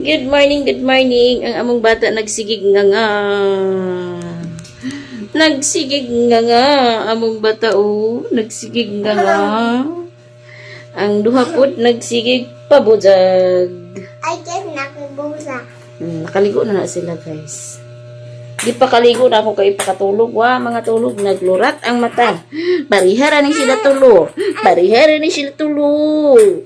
Good morning, good morning. Ang among bata nagsigig nga. Nagsigig nga. Among bata nagsigig nga. Ang duha pud nagsigig pabujag. I just nakibusa. Nakaligo na sila, guys. Di pa kaligo na ako kay pakatulog. Mga tulog, naglurat ang mata. Barihara ni sila tulog. Barihara ni sila tulog.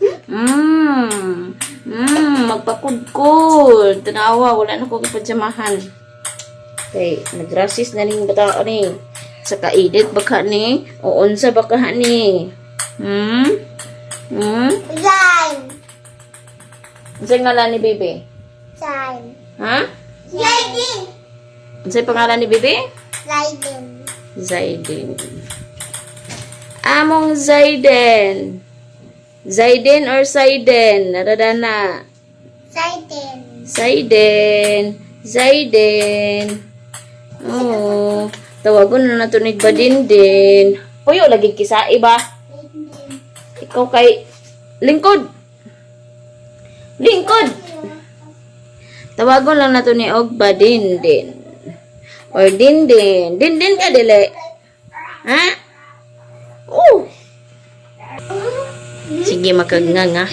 Magpakudkod. Tanawa, wala na ko kapadsamahan. Okay, nagrasis na ning bata ni. Sa kaedit baka ni. O unsa baka ni. Slime. Unsay ngalan ni Bebe? Slime. Ha? Sliding. Unsay pangalan ni Bebe? Sliding. Zaiden. Among Zaiden. Zaiden or Saiden? Naradana. Sliding. Zaiden. Zaiden. Oh. Tawagon na nato ni Badindin. Puyo lagi kisa iba. Ikaw kay lingkod. Lingkod. Tawagon lang nato ni og Badindin. Or Dindin. Dindin ka dili. Ha? Oh. Sige, makagnganga.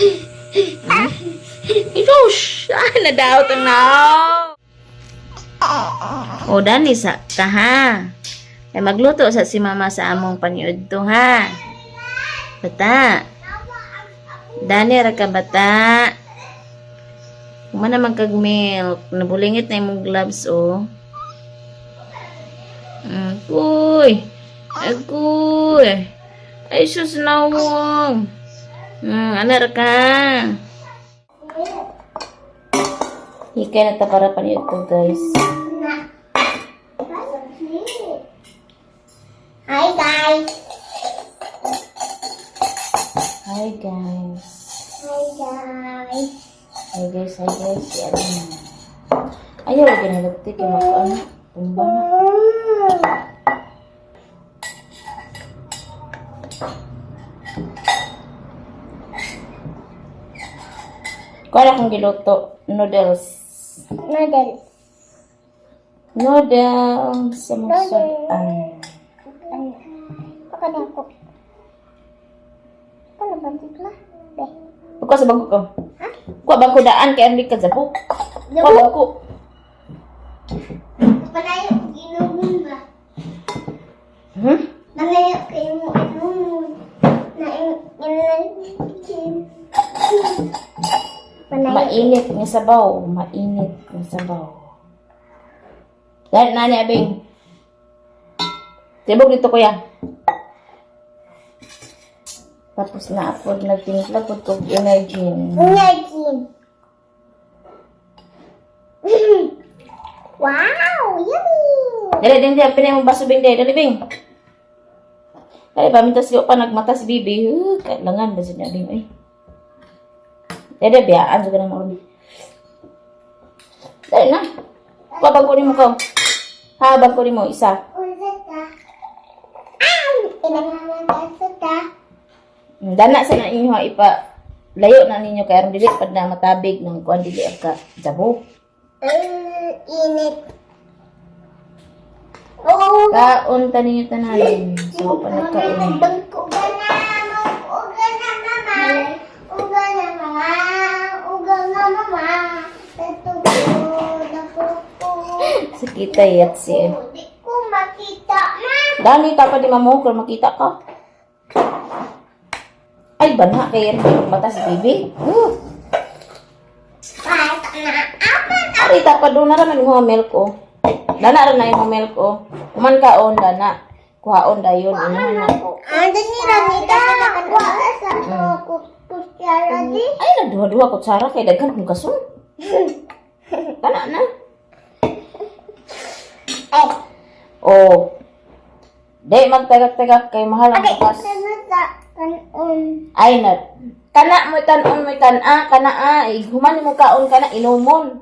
Itos! Nadaot ang nao. O, dani sa ka, ha? Ay, magluto sa si mama sa among paniud to, ha? Bata. Dani, ra ka, bata. Kuma naman kag milk. Nabulingit na yung gloves, oh. Agoy. Agoy. Ay, sus nawong. Anar ka. Hikay na para paniud ko, guys. Hi guys. Hi, guys. Hi guys. Hi, guys. Hi, guys. Ayaw, lagi na lagtik. Yung makaano. Tumba na. Kung akong giluto, noodles. Noodles. Noodles sa musudan. Baka na ako. Ano ba dito na? Buka sa bangko ko. Ha? Kuha bangko daan kaya hindi ka zapo. Kuha bangko. Panayo, inumin ba? Panayo kayo mo inumin. Mainit ng sabaw. Mainit ng sabaw. Yan, nani, abing. Tibog dito, kuya. Tapos na ako nagtimpla po itong energy. Wow, yummy! Dali, din, pinay mo baso, Bing, dali, Bing. Dali, pamintas ko pa nagmata si Bibi. Kailangan ba siya, Bing, ay. Dali, biyaan, sa ganang marami. Dali na. Kuha, bangkunin mo ka. Ha, bangkunin mo, isa. Dana sa na inyo ha, layo na ninyo kaya ron dili pad na matabig ng kuan dili ka jabo. Init. Kaon ta ninyo tanan. So panagkaon. Sakita yat si. Hindi ko makita, ma. Dani ka pa di mamo kung makita ka. Ay banha kay mata si Bibi. Ari ta pa do na ra man yung milk ko. Dana ra na yung milk ko. Kuman kaon dana. Kuhaon dayon ano na. Dani ra nita. Wa sa ko kutsara di. Ay nagduha-duha kutsara kay daghan kong kasun. Kana na. Oh. Di magtagak-tagak kay mahal ang bukas. Ay na. Kana mo tanon mo tan-a kana ay human mo kaon kana inumon.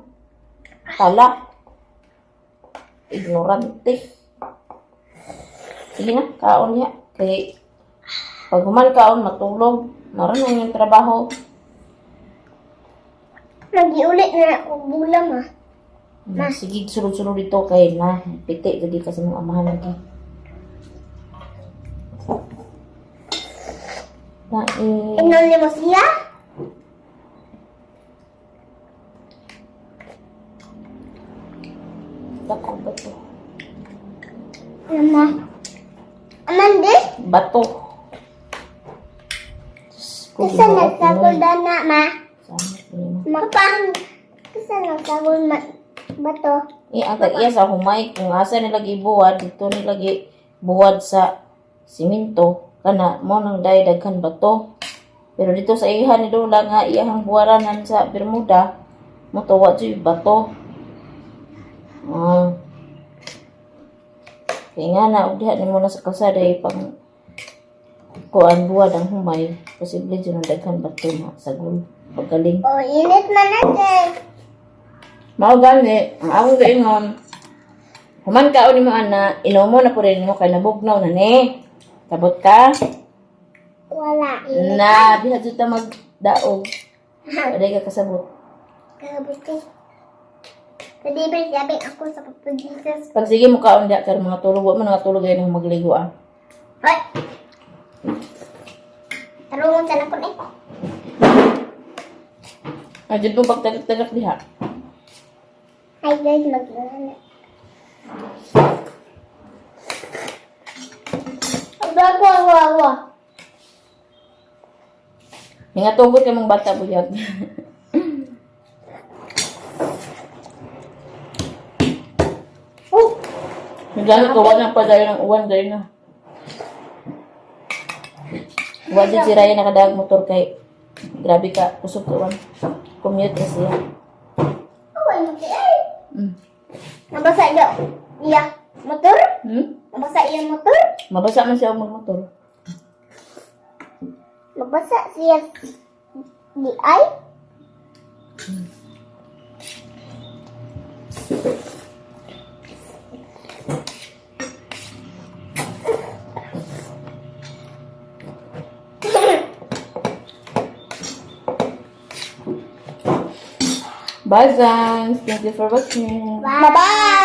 Tala. Ignorante. Sige na, kaon niya. Kay pag human kaon matulog, naran yung trabaho. Nagiulit na ako bulam ah. Sige, sulod-sulod dito kay na. Piti, jadi kasi mong amahan lagi. Inuli mo siya? Bato, bato. Ano? Amandi? Bato. Kasi nagsagol na ma. Sama. Mapang. Kasi nagsagol bato. Ang tag-iya sa humay, kung asa nila gibuwad, dito nila gibuwad sa simento, kana mo nang day daghan bato. Pero dito sa iha ni Lola nga iyahang buwaranan sa Bermuda, mo tuwa dyan yung bato. Kaya nga na, udihan ni mo na sa kalsada pang kuan buwad ang humay. Posible dyan ang daghan bato na sa gulo. Pagaling. Oh, init na natin. Mao gani, ang akong gaingon, human ka ni mo ana, inom mo na po rin mo kay nabugnaw na ni. Sabot ka? Wala. Init. Na, diha dito magdaog. Aday ka kasabot. Kabuti. Pwede ba sabi ako sa pagpagisas? Pag sige mo kaon diha kay mga tulog, wa man nga tulog ay nang magligo ah. Hoy! Tarungon sa lakon eh. Ajud mo pagtagak-tagak diha. Hi guys, maglala. Agwa. Nga tugot kay mong bata buyag. Oh! Nagano ko wala pa dayon ng uwan dayon na. Wa jud si Ryan nakadag motor kay grabe ka kusog ka uwan. Commute na siya. Away mo kaya. Nabasa daw. Iya. Motor? Nabasa iya motor? Mabasa man siya ang motor. Nabasa siya di ay? Bye guys, thank you for watching. Bye-bye!